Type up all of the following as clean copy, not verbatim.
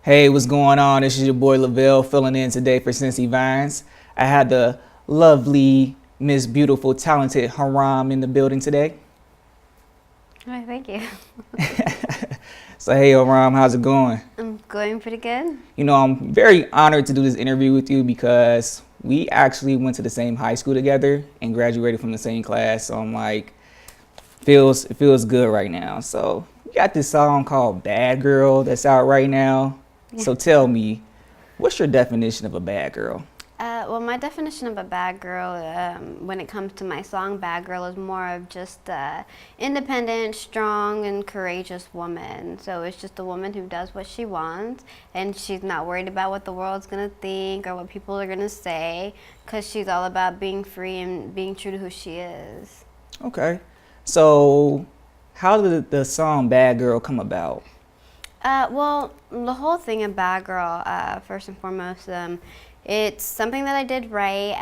Hey, what's going on? This is your boy Lavelle filling in today for Cincy Vines. I had the lovely, Miss Beautiful, talented Hiram in the building today. Hi, thank you. So, hey, Hiram, how's it going? I'm going pretty good. I'm very honored to do this interview with you because we actually went to the same high school together and graduated from the same class. So I'm like, it feels good right now. So we got this song called Bad Girl that's out right now. Yeah. So tell me, what's your definition of a bad girl? Well, my definition of a bad girl, when it comes to my song Bad Girl, is more of just independent, strong, and courageous woman. So it's just a woman who does what she wants, and she's not worried about what the world's going to think or what people are going to say, because she's all about being free and being true to who she is. Okay. So how did the song Bad Girl come about? Well, the whole thing of Bad Girl, first and foremost, it's something that I did write,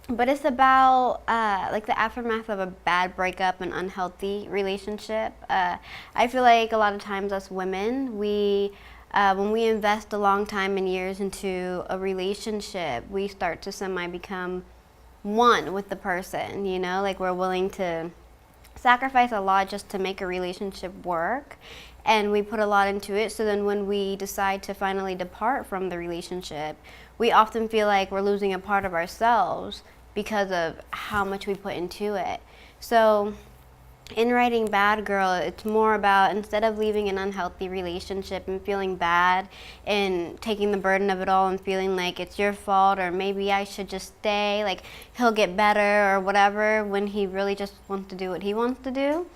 but it's about like the aftermath of a bad breakup and unhealthy relationship. I feel like a lot of times us women, when we invest a long time and years into a relationship, we start to become one with the person, like we're willing to sacrifice a lot just to make a relationship work, and we put a lot into it. So then when we decide to finally depart from the relationship, we often feel like we're losing a part of ourselves because of how much we put into it. So in writing Bad Girl, it's more about, instead of leaving an unhealthy relationship and feeling bad and taking the burden of it all and feeling like it's your fault or maybe I should just stay, like he'll get better or whatever, when he really just wants to do what he wants to do.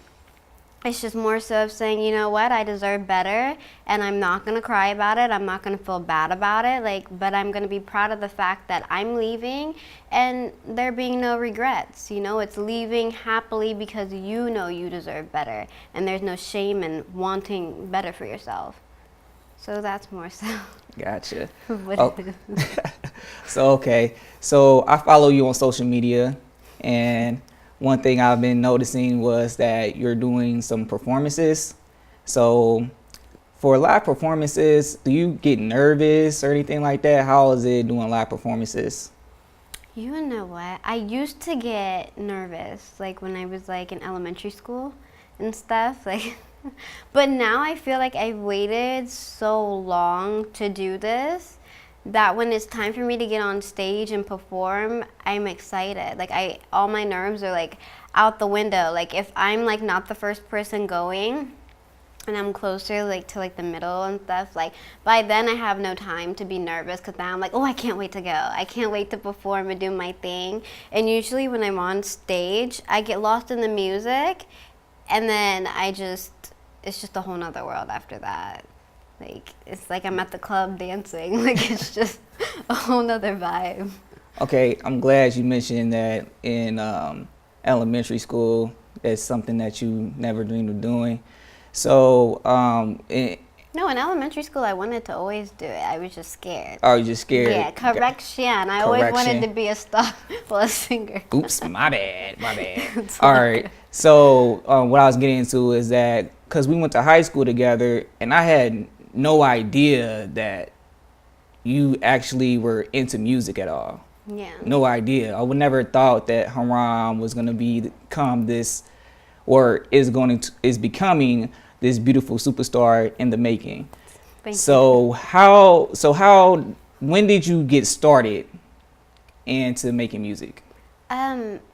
It's just more so of saying, you know what, I deserve better, and I'm not going to cry about it. I'm not going to feel bad about it, but I'm going to be proud of the fact that I'm leaving and there being no regrets. It's leaving happily because you know you deserve better, and there's no shame in wanting better for yourself. So that's more so. Gotcha. What Oh, it is. So I follow you on social media, and one thing I've been noticing was that you're doing some performances. So for live performances, do you get nervous or anything like that? How is it doing live performances? You know what? I used to get nervous, like when I was like in elementary school and stuff, like. But now I feel like I've waited so long to do this that when it's time for me to get on stage and perform, I'm excited. Like all my nerves are like out the window. Like if I'm like not the first person going, and I'm closer like to like the middle and stuff, like by then I have no time to be nervous, because now I'm like, oh, I can't wait to go. I can't wait to perform and do my thing. And usually when I'm on stage, I get lost in the music, and then it's just a whole nother world after that. Like it's like I'm at the club dancing. Like it's just a whole nother vibe. Okay, I'm glad you mentioned that in elementary school, that's something that you never dreamed of doing. So, No, in elementary school, I wanted to always do it. I was just scared. are you just scared? Yeah, correction. I always wanted to be a star, well, a singer. Oops, my bad, my bad. It's All all right. So what I was getting into is that because we went to high school together, and I had no idea that you actually were into music at all. Yeah. No idea. I would never thought that Hiram was going to become this, or is becoming this beautiful superstar in the making. Thank you. So when did you get started into making music?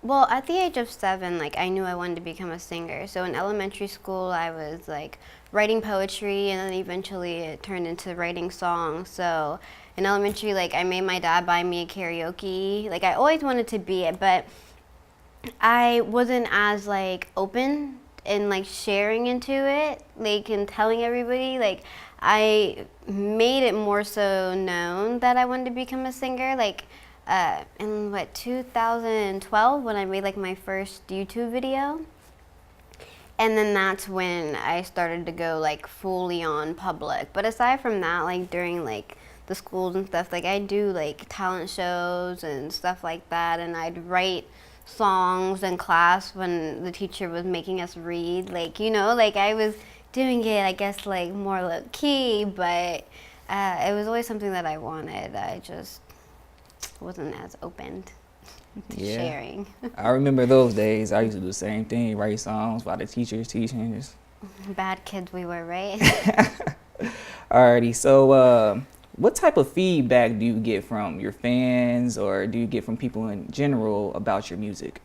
Well, at the age of 7, like I knew I wanted to become a singer. So in elementary school, I was like writing poetry, and then eventually it turned into writing songs. So in elementary, like I made my dad buy me a karaoke. Like I always wanted to be it, but I wasn't as like open and like sharing into it, like and telling everybody. Like I made it more so known that I wanted to become a singer. Like in 2012, when I made like my first YouTube video. And then that's when I started to go like fully on public. But aside from that, like during like the schools and stuff, like I do like talent shows and stuff like that, and I'd write songs in class when the teacher was making us read, like, like I was doing it, I guess, like more low key, but it was always something that I wanted. I just wasn't as open to sharing. I remember those days. I used to do the same thing, write songs while the teachers teaching. Just Bad kids we were, right? Alrighty, so what type of feedback do you get from your fans, or do you get from people in general about your music?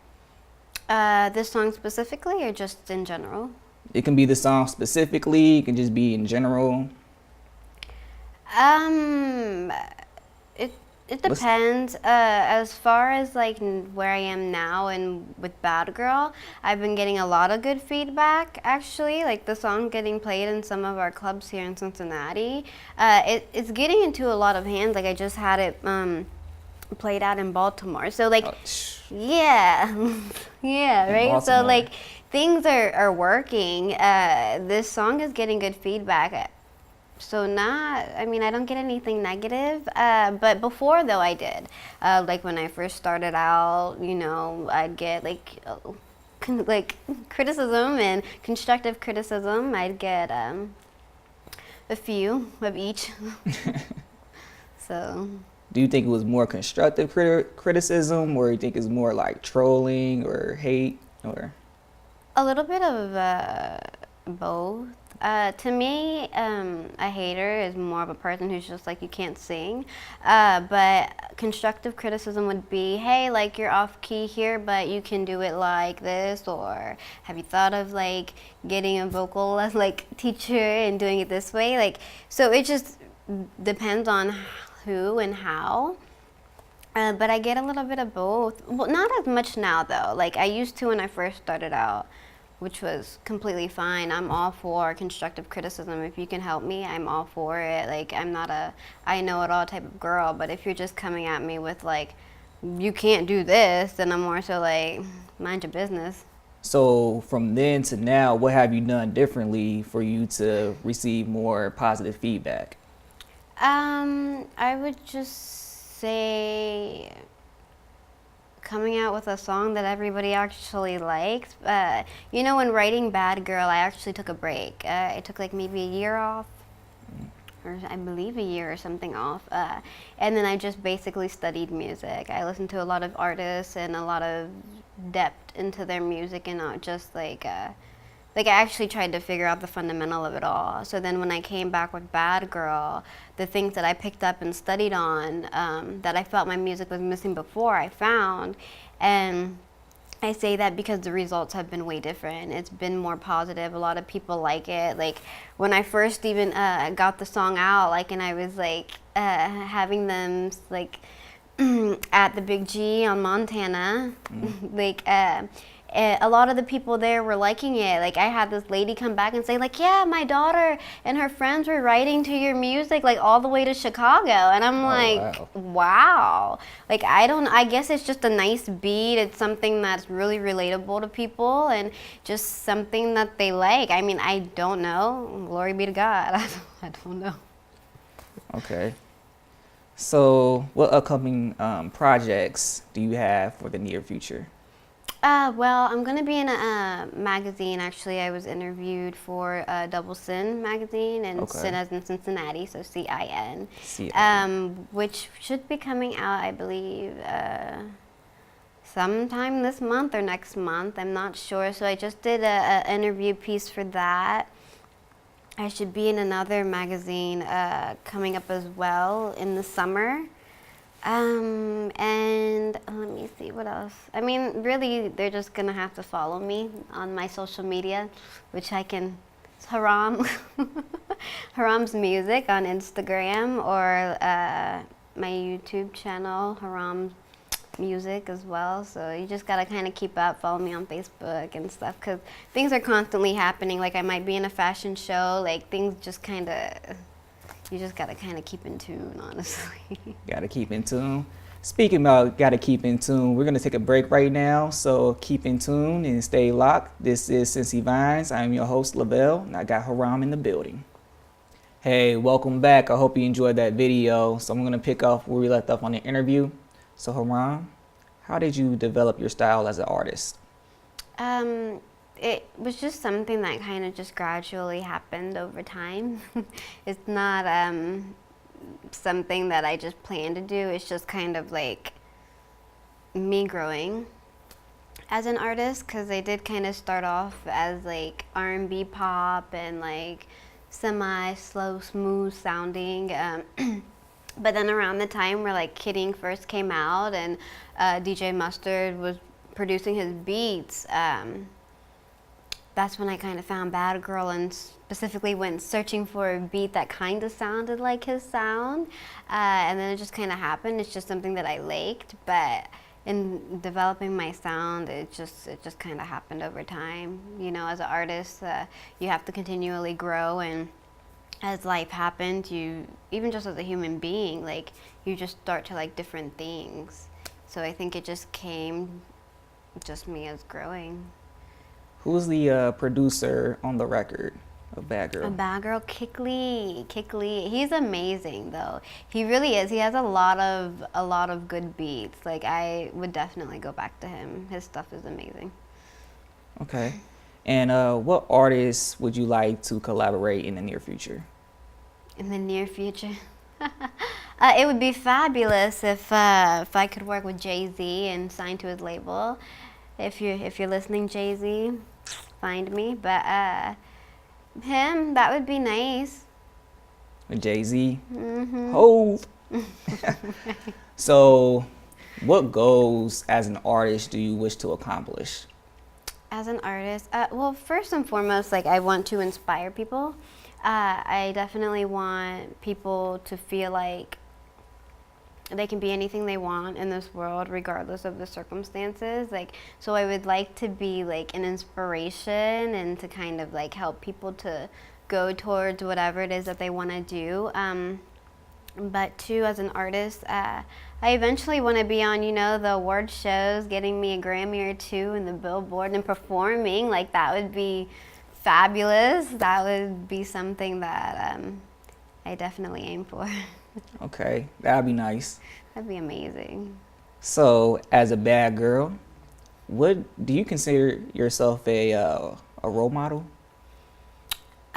This song specifically, or just in general? It can be the song specifically, it can just be in general. It it depends. As far as like where I am now and with Bad Girl, I've been getting a lot of good feedback. Actually, like the song getting played in some of our clubs here in Cincinnati. It's getting into a lot of hands. Like I just had it played out in Baltimore. So like, yeah, yeah, right. Baltimore. So like things are working. This song is getting good feedback. So I don't get anything negative, but before though I did. Like when I first started out, I'd get like criticism and constructive criticism. I'd get a few of each. So. Do you think it was more constructive criticism, or you think it's more like trolling or hate, or? A little bit of both. To me, a hater is more of a person who's just like, you can't sing. But constructive criticism would be, hey, like you're off key here, but you can do it like this. Or have you thought of like getting a vocal like teacher and doing it this way? Like, so it just depends on who and how. But I get a little bit of both. Well, not as much now though. Like I used to when I first started out, which was completely fine. I'm all for constructive criticism. If you can help me, I'm all for it. Like I'm not a I know it all type of girl, but if you're just coming at me with like, you can't do this, then I'm more so like, mind your business. So from then to now, what have you done differently for you to receive more positive feedback? I would just say coming out with a song that everybody actually likes. When writing Bad Girl, I actually took a break. I took like maybe a year off, or I believe a year or something off. And then I just basically studied music. I listened to a lot of artists and a lot of depth into their music, and not just like I actually tried to figure out the fundamental of it all. So then when I came back with Bad Girl, the things that I picked up and studied on that I felt my music was missing before, I found. And I say that because the results have been way different. It's been more positive. A lot of people like it. Like when I first even got the song out, like, and I was like having them like at the Big G on Montana, like a lot of the people there were liking it. Like I had this lady come back and say like, yeah, my daughter and her friends were writing to your music like all the way to Chicago. And I'm wow. Like I guess it's just a nice beat. It's something that's really relatable to people and just something that they like. I mean, I don't know. Glory be to God. I don't know. Okay. So what upcoming projects do you have for the near future? Well, I'm going to be in a magazine. Actually, I was interviewed for Double Sin magazine, and Sin as in Cincinnati, so CIN, which should be coming out, I believe, sometime this month or next month. I'm not sure. So I just did an interview piece for that. I should be in another magazine coming up as well in the summer. And let me see what else. I mean, really, they're just gonna have to follow me on my social media, which I can. It's Hiram, Hiram's Music on Instagram, or my YouTube channel, Hiram Music as well. So you just gotta kind of keep up, follow me on Facebook and stuff, because things are constantly happening. Like I might be in a fashion show. Like things just kind of. You just gotta kind of keep in tune, honestly. Gotta keep in tune. Speaking about gotta keep in tune, we're gonna take a break right now, so keep in tune and stay locked. This is Cincy Vines. I'm your host, Lavelle, and I got Hiram in the building. Hey, welcome back. I hope you enjoyed that video. So I'm gonna pick up where we left off on the interview. So Hiram, how did you develop your style as an artist? It was just something that kind of just gradually happened over time. It's not something that I just planned to do. It's just kind of like me growing as an artist, because I did kind of start off as like R&B pop and like semi-slow, smooth sounding. But then around the time where like Kidding first came out and DJ Mustard was producing his beats, that's when I kind of found Bad Girl and specifically went searching for a beat that kind of sounded like his sound. And then it just kind of happened. It's just something that I liked, but in developing my sound, it just kind of happened over time. You know, as an artist, you have to continually grow, and as life happened, you, even just as a human being, like, you just start to like different things. So I think it just came, just me as growing. Who's the producer on the record of Bad Girl? A Bad Girl, Kick Lee. He's amazing though. He really is. He has a lot of good beats. Like, I would definitely go back to him. His stuff is amazing. Okay. And what artists would you like to collaborate in the near future? In the near future? It would be fabulous if I could work with Jay-Z and sign to his label. If you're listening, Jay-Z, find me. But him, that would be nice. With Jay-Z? Mm-hmm. Hove. So, what goals as an artist do you wish to accomplish? As an artist, well, first and foremost, like, I want to inspire people. I definitely want people to feel like they can be anything they want in this world, regardless of the circumstances. Like, so I would like to be like an inspiration and to kind of like help people to go towards whatever it is that they want to do. But too, as an artist, I eventually want to be on, you know, the award shows, getting me a Grammy or two in the Billboard and performing. Like, that would be fabulous. That would be something that I definitely aim for. Okay, that'd be nice. That'd be amazing. So, as a bad girl, what do you consider yourself a role model?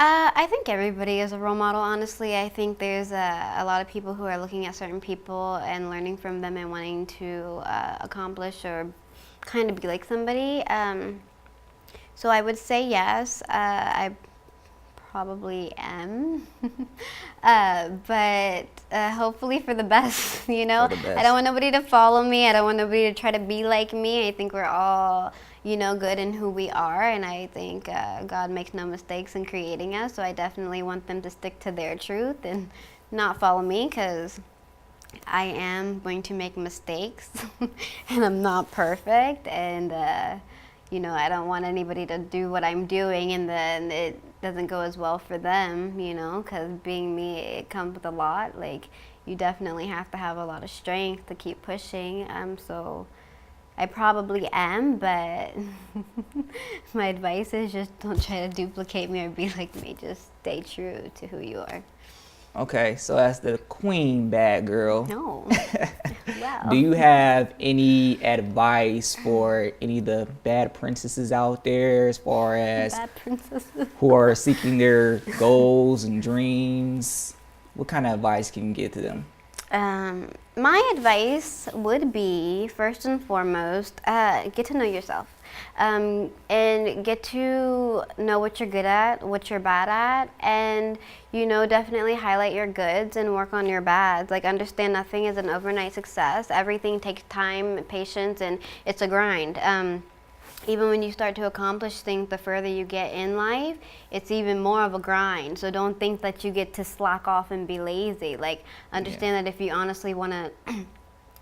I think everybody is a role model, honestly. I think there's a lot of people who are looking at certain people and learning from them and wanting to accomplish or kind of be like somebody. So I would say yes. I probably am. But hopefully for the best, you know? For the best. I don't want nobody to follow me. I don't want nobody to try to be like me. I think we're all, you know, good in who we are, and I think God makes no mistakes in creating us, so I definitely want them to stick to their truth and not follow me, because I am going to make mistakes and I'm not perfect, and you know, I don't want anybody to do what I'm doing and then it doesn't go as well for them, you know, because being me, it comes with a lot. Like, you definitely have to have a lot of strength to keep pushing. So I probably am, but my advice is just don't try to duplicate me or be like me. Just stay true to who you are. Okay, so as the queen bad girl, No. Wow. do you have any advice for any of the bad princesses out there, as far as Bad princesses. who are seeking their goals and dreams? What kind of advice can you give to them? My advice would be, first and foremost, get to know yourself. And get to know what you're good at, what you're bad at, and, you know, definitely highlight your goods and work on your bads. Like, understand nothing is an overnight success. Everything takes time, patience, and it's a grind. Even when you start to accomplish things, the further you get in life, it's even more of a grind. So don't think that you get to slack off and be lazy. Like, understand that if you honestly want to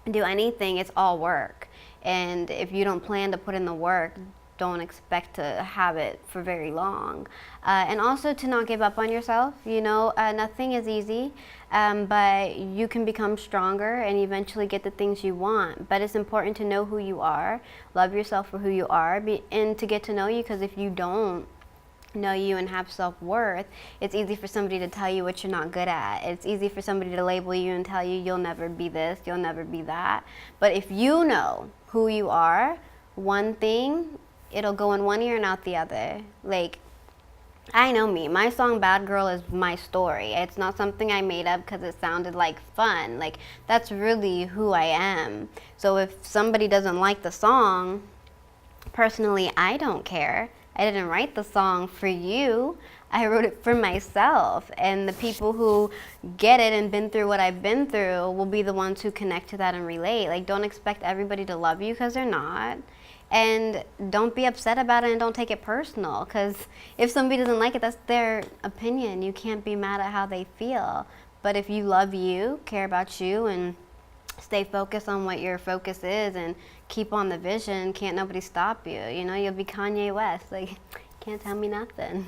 do anything, it's all work. And if you don't plan to put in the work, don't expect to have it for very long. And also to not give up on yourself. You know, nothing is easy, but you can become stronger and eventually get the things you want. But it's important to know who you are, love yourself for who you are, and to get to know you, because if you don't know you and have self-worth, it's easy for somebody to tell you what you're not good at. It's easy for somebody to label you and tell you you'll never be this, you'll never be that. But if you know who you are, one thing it'll go in one ear and out the other. Like, I know me. My song Bad Girl is my story. It's not something I made up because it sounded like fun. Like, that's really who I am. So if somebody doesn't like the song, personally, I don't care. I didn't write the song for you. I wrote it for myself. And the people who get it and been through what I've been through will be the ones who connect to that and relate. Like, don't expect everybody to love you because they're not. And don't be upset about it and don't take it personal, because if somebody doesn't like it, that's their opinion. You can't be mad at how they feel. But if you love you, care about you, and stay focused on what your focus is and keep on the vision, can't nobody stop you. You know, you'll be Kanye West. Like, can't tell me nothing.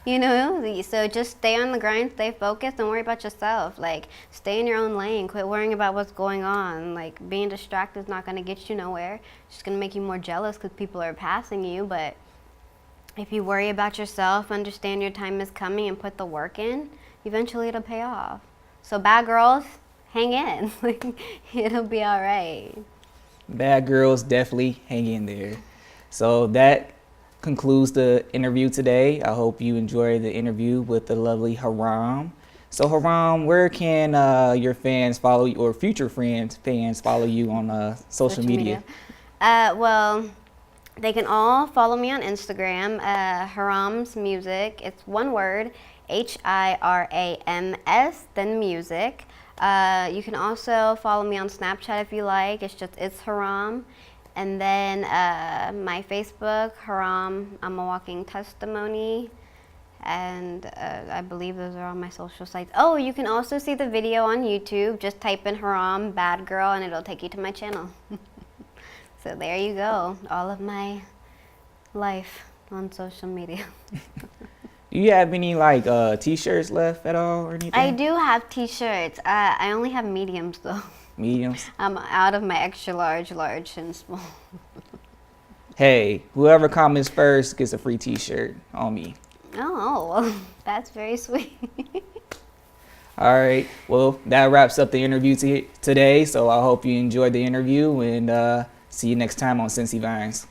You know, so just stay on the grind, stay focused, and worry about yourself. Like, stay in your own lane, quit worrying about what's going on. Like, being distracted is not going to get you nowhere. It's just going to make you more jealous because people are passing you. But if you worry about yourself, understand your time is coming, and put the work in, eventually it'll pay off. So bad girls, hang in. Like, it'll be all right. Bad girls, definitely hang in there. So that concludes the interview today. I hope you enjoyed the interview with the lovely Hiram. So Hiram, where can your fans follow you, or future fans follow you on social media? Well, they can all follow me on Instagram, Hiram's Music. It's one word, HIRAMS, then music. You can also follow me on Snapchat if you like. It's Hiram. And then my Facebook, Hiram, I'm a walking testimony. And I believe those are all my social sites. Oh, you can also see the video on YouTube. Just type in Hiram Bad Girl and it'll take you to my channel. So there you go. All of my life on social media. Do you have any like t-shirts left at all or anything? I do have t-shirts. I only have mediums though. Mediums? I'm out of my extra large, and small. Hey, whoever comments first gets a free t-shirt on me. Oh, well, that's very sweet. All right. Well, that wraps up the interview today. So I hope you enjoyed the interview, and see you next time on Cincy Vines.